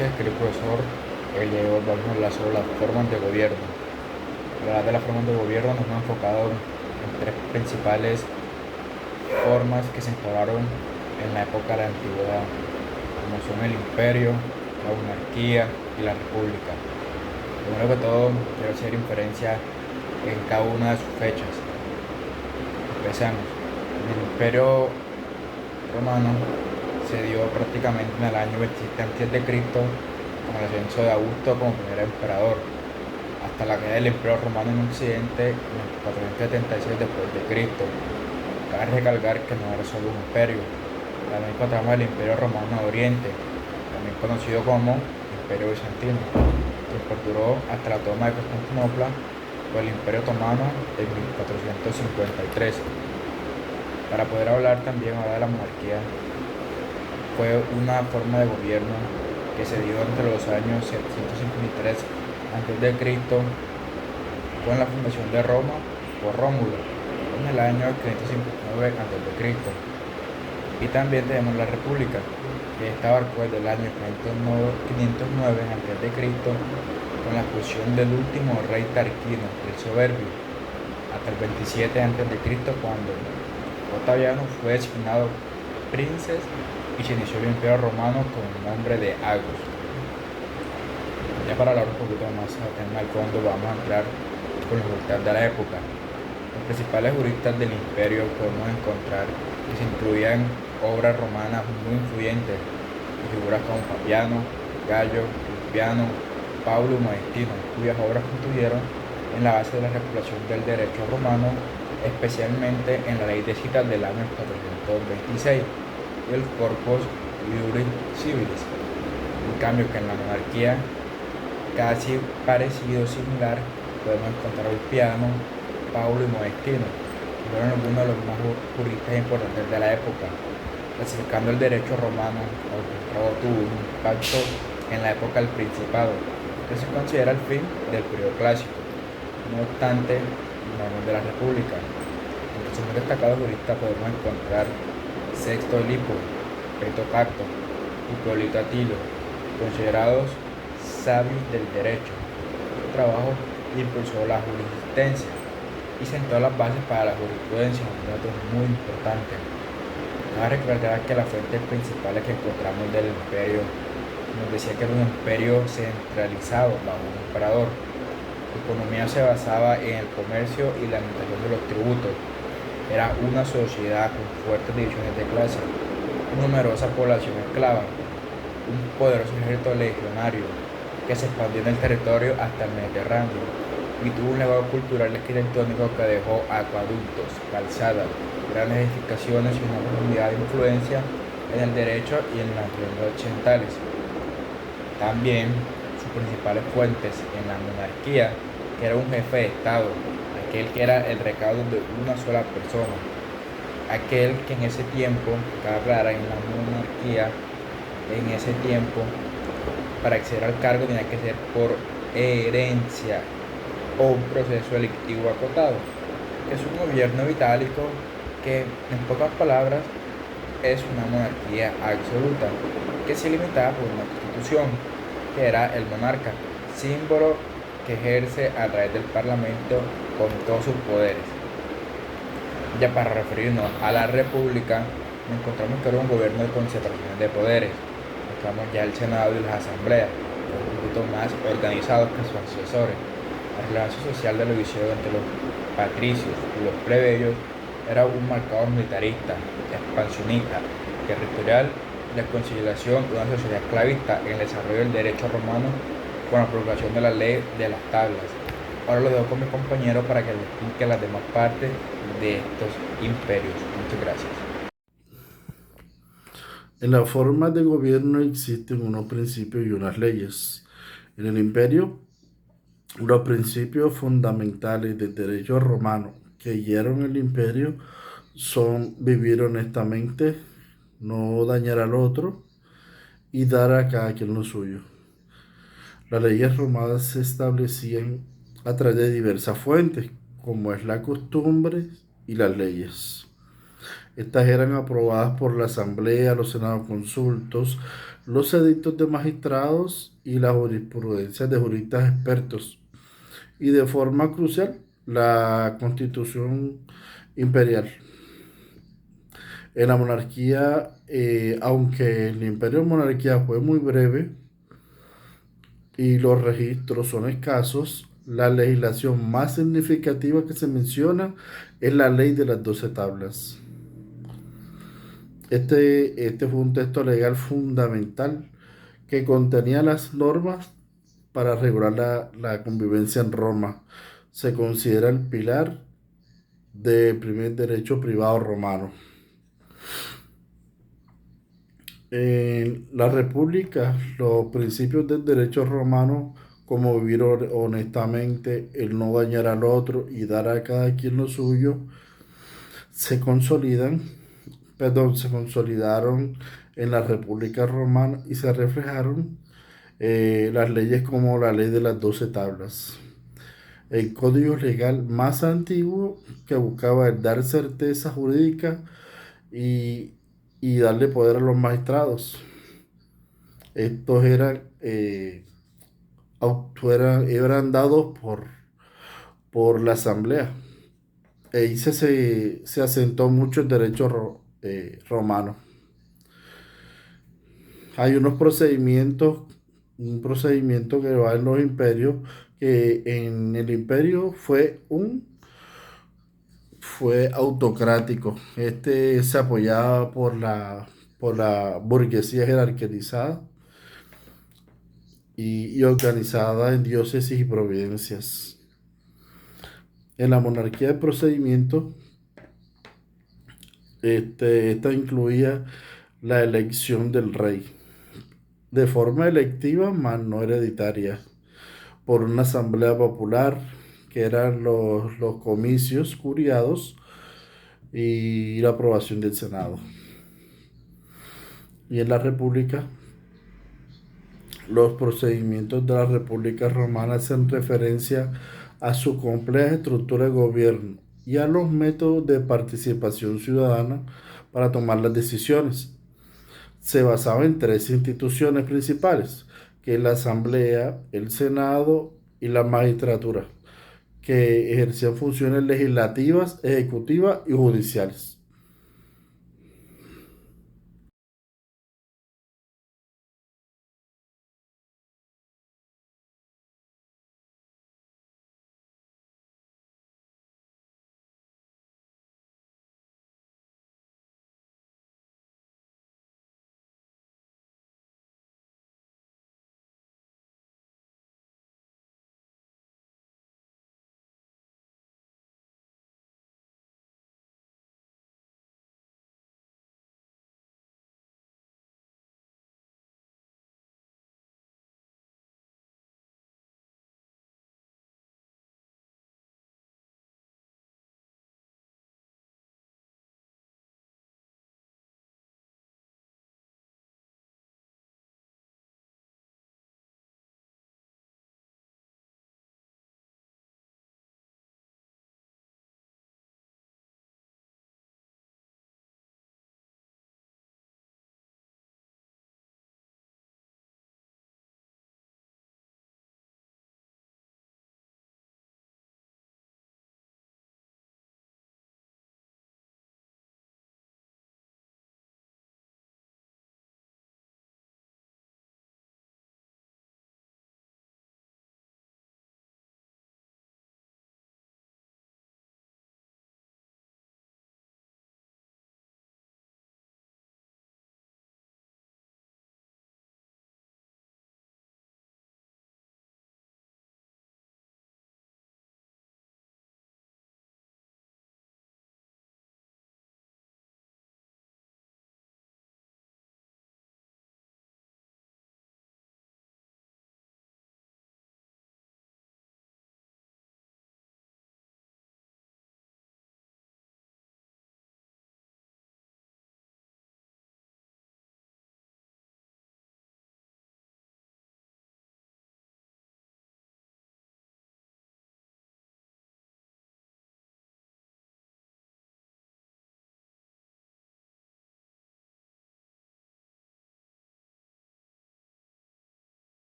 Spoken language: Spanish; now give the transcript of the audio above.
noches, querido profesor. El día de hoy vamos a hablar sobre las formas de gobierno. Al hablar de las formas de gobierno nos hemos enfocado en tres principales formas que se instauraron en la época de la antigüedad, como son el imperio, la monarquía y la república. Primero que todo, quiero hacer inferencia en cada una de sus fechas. Empecemos. El imperio romano se dio prácticamente en el año 27 a.C. con el ascenso de Augusto como primer emperador, hasta la caída del Imperio Romano en Occidente en el 476 después de Cristo. Cabe recalcar que no era solo un imperio. También encontramos el Imperio Romano de Oriente, también conocido como Imperio Bizantino, que perduró hasta la toma de Constantinopla por el Imperio Otomano en 1453. Para poder hablar también ahora de la monarquía, fue una forma de gobierno que se dio entre los años 753 a.C. con la fundación de Roma por Rómulo en el año 559 a.C. Y también tenemos la República, que esta abarcó desde el año 509 a.C. con la expulsión del último rey Tarquino, el Soberbio, hasta el 27 a.C. cuando Otaviano fue designado princes y se inició el Imperio Romano con el nombre de Agus. Ya para hablar un poquito más al tema del fondo, vamos a entrar con los juristas de la época. Los principales juristas del imperio podemos encontrar que se incluían obras romanas muy influyentes de figuras como Fabiano, Gallo, Cristiano, Pablo y Moestino, cuyas obras contribuyeron en la base de la regulación del derecho romano, especialmente en la ley de citas del año 426 y el Corpus Iuris Civilis. En cambio, que en la monarquía, casi parecido, similar, podemos encontrar a Ulpiano, Paulo y Moestino, que fueron algunos de los más juristas importantes de la época, clasificando el derecho romano, aunque tuvo un impacto en la época del Principado, que se considera el fin del periodo clásico. No obstante, hablamos de la República. Entre sus más destacados juristas podemos encontrar Sexto Lipo, Peto Pacto y Polito Atilo, considerados sabios del derecho. Su trabajo impulsó la jurisprudencia y sentó las bases para la jurisprudencia, un dato muy importante. Cabe recordar que las fuentes principales que encontramos del imperio nos decía que era un imperio centralizado bajo un emperador. Su economía se basaba en el comercio y la administración de los tributos. Era una sociedad con fuertes divisiones de clase, numerosa población esclava, un poderoso ejército legionario que se expandió en el territorio hasta el Mediterráneo y tuvo un legado cultural y arquitectónico que dejó acueductos, calzadas, grandes edificaciones y una profundidad de influencia en el derecho y en las lenguas occidentales. También sus principales fuentes en la monarquía, que era un jefe de Estado, aquel que era el recaudo de una sola persona, aquel que en ese tiempo, cabe aclarar, en la monarquía, en ese tiempo, para acceder al cargo tenía que ser por herencia o un proceso electivo acotado, que es un gobierno vitálico que, en pocas palabras, es una monarquía absoluta, que se limitaba por una constitución, que era el monarca, símbolo que ejerce a través del parlamento con todos sus poderes. Ya para referirnos a la república, encontramos que era un gobierno de concentración de poderes. Encontramos ya el Senado y las asambleas, un poquito más organizados que sus sucesores. La relevancia social de la división entre los patricios y los plebeyos era un marcado militarista, expansionista, territorial, de conciliación de una sociedad esclavista en el desarrollo del derecho romano con la promulgación de la ley de las tablas. Ahora lo dejo con mi compañero para que le explique las demás partes de estos imperios. Muchas gracias. En la forma de gobierno existen unos principios y unas leyes. En el imperio, los principios fundamentales del derecho romano que guiaron el imperio son vivir honestamente, no dañar al otro y dar a cada quien lo suyo. Las leyes romanas se establecían a través de diversas fuentes, como es la costumbre y las leyes. Estas eran aprobadas por la Asamblea, los senados consultos, los edictos de magistrados y las jurisprudencias de juristas expertos. Y de forma crucial, la Constitución imperial. En la monarquía, aunque el imperio de monarquía fue muy breve y los registros son escasos, la legislación más significativa que se menciona es la ley de las 12 tablas. Este fue un texto legal fundamental que contenía las normas para regular la convivencia en Roma. Se considera el pilar del primer derecho privado romano. En la República, los principios del derecho romano, como vivir honestamente, el no dañar al otro y dar a cada quien lo suyo, se consolidan, se consolidaron en la República Romana y se reflejaron las leyes como la ley de las 12 tablas. El código legal más antiguo que buscaba el dar certeza jurídica y, y darle poder a los magistrados. Estos eran dados por la asamblea. Ahí se asentó mucho el derecho romano. Hay un procedimiento que va en los imperios, que en el imperio fue autocrático. Este se apoyaba por la burguesía jerarquizada y organizada en diócesis y providencias. En la monarquía de procedimiento, esta incluía la elección del rey de forma electiva, más no hereditaria, por una asamblea popular, que eran los comicios curiados y la aprobación del Senado. Y en la República, los procedimientos de la República Romana hacen referencia a su compleja estructura de gobierno y a los métodos de participación ciudadana para tomar las decisiones. Se basaba en tres instituciones principales, que es la Asamblea, el Senado y la magistratura, que ejercían funciones legislativas, ejecutivas y judiciales.